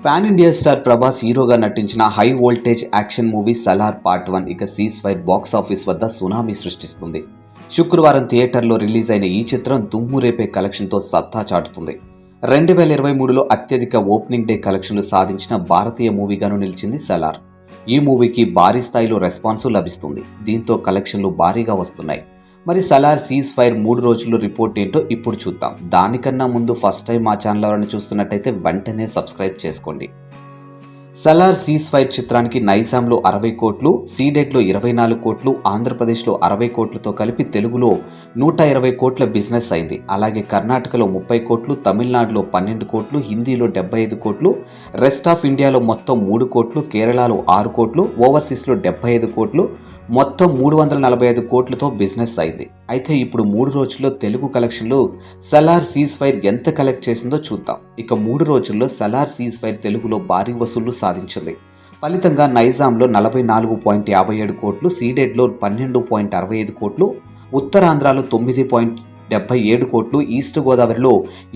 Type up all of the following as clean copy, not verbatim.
Pan India star Prabhas హీరోగా నటించిన high voltage action movie Salaar part 1 ఇక సీజ్ ఫైర్ బాక్స్ ఆఫీస్ వద్ద సునామీ సృష్టిస్తుంది. శుక్రవారం థియేటర్లో రిలీజ్ అయిన ఈ చిత్రం దుమ్ము రేపే కలెక్షన్తో సత్తా చాటుతుంది. 2023లో అత్యధిక ఓపెనింగ్ డే కలెక్షన్లు సాధించిన భారతీయ మూవీగాను నిలిచింది సలార్. ఈ మూవీకి భారీ స్థాయిలో రెస్పాన్స్ లభిస్తుంది. దీంతో కలెక్షన్లు భారీగా వస్తున్నాయి. మరి సలార్ సీజ్ ఫైర్ 3 రోజుల్లో రిపోర్ట్ ఏంటో ఇప్పుడు చూద్దాం. దానికన్నా ముందు ఫస్ట్ టైం మా ఛానల్ ఎవరైనా చూస్తున్నట్టయితే వెంటనే సబ్స్క్రైబ్ చేసుకోండి. సలార్ సీజ్ ఫైర్ చిత్రానికి నైజాంలో 60 కోట్లు, సీడెడ్లో 24 కోట్లు, ఆంధ్రప్రదేశ్లో 60 కోట్లతో కలిపి తెలుగులో 120 కోట్ల బిజినెస్ అయింది. అలాగే కర్ణాటకలో 30 కోట్లు, తమిళనాడులో 12 కోట్లు, హిందీలో 75 కోట్లు, రెస్ట్ ఆఫ్ ఇండియాలో మొత్తం 3 కోట్లు, కేరళలో 6 కోట్లు, ఓవర్సీస్లో 75 కోట్లు, మొత్తం 345 కోట్లతో బిజినెస్ అయింది. అయితే ఇప్పుడు 3 రోజుల్లో తెలుగు కలెక్షన్లు సలార్ సీజ్ ఫైర్ ఎంత కలెక్ట్ చేసిందో చూద్దాం. ఇక 3 రోజుల్లో సలార్ సీజ్ ఫైర్ తెలుగులో భారీ వసూళ్లు సాధించింది. ఫలితంగా నైజాంలో 44.57 కోట్లు, సీడెడ్లో 12.65 కోట్లు, ఉత్తరాంధ్రలో 9.77 కోట్లు, ఈస్ట్ గోదావరిలో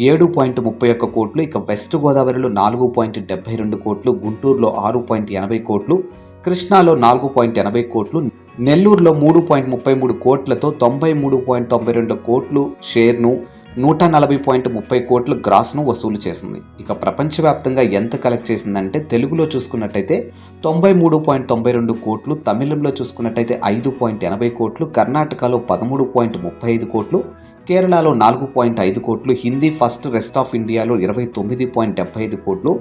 7.31 కోట్లు, ఇక వెస్ట్ గోదావరిలో 4.72 కోట్లు, గుంటూరులో 6.80 కోట్లు, కృష్ణాలో 4.80 కోట్లు, నెల్లూరులో 3.33 కోట్లతో 93.92 కోట్లు షేర్ను, 140.30 కోట్ల గ్రాస్ను వసూలు చేసింది. ఇక ప్రపంచవ్యాప్తంగా ఎంత కలెక్ట్ చేసిందంటే తెలుగులో చూసుకున్నట్టయితే 93.92 కోట్లు, తమిళంలో చూసుకున్నట్టయితే 5.80 కోట్లు, కర్ణాటకలో 13.35 కోట్లు, కేరళలో 4.5 కోట్లు, హిందీ ఫస్ట్, రెస్ట్ ఆఫ్ ఇండియాలో 29.75 కోట్లు,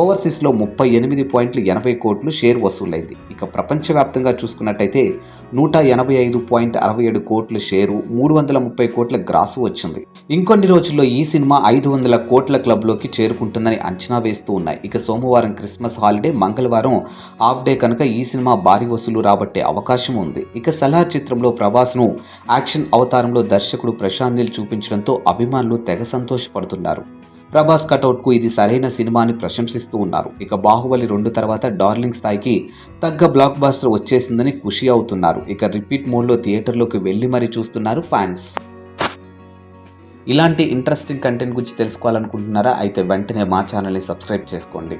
ఓవర్సీస్లో 38.80 కోట్లు షేర్ వసూలైంది. ఇక ప్రపంచవ్యాప్తంగా చూసుకున్నట్టయితే 185.67 కోట్ల షేరు, 330 కోట్ల గ్రాసు వచ్చింది. ఇంకొన్ని రోజుల్లో ఈ సినిమా 500 కోట్ల క్లబ్లోకి చేరుకుంటుందని అంచనా వేస్తూ ఉన్నాయి. ఇక సోమవారం క్రిస్మస్ హాలిడే, మంగళవారం హాఫ్ డే కనుక ఈ సినిమా భారీ వసూలు రాబట్టే అవకాశం ఉంది. ఇక సలార్ చిత్రంలో ప్రభాస్ను యాక్షన్ అవతారంలో దర్శకుడు ప్రశాంత్ నీల్ చూపించడంతో అభిమానులు తెగ సంతోషపడుతున్నారు. ప్రభాస్ కటౌట్కు ఇది సరైన సినిమా అని ప్రశంసిస్తూ ఉన్నారు. ఇక బాహుబలి 2 తర్వాత డార్లింగ్ స్థాయికి తగ్గ బ్లాక్ బాస్టర్ వచ్చేసిందని ఖుషి అవుతున్నారు. ఇక రిపీట్ మోడ్లో థియేటర్లోకి వెళ్ళి మరీ చూస్తున్నారు ఫ్యాన్స్. ఇలాంటి ఇంట్రెస్టింగ్ కంటెంట్ గురించి తెలుసుకోవాలనుకుంటున్నారా? అయితే వెంటనే మా ఛానల్ని సబ్స్క్రైబ్ చేసుకోండి.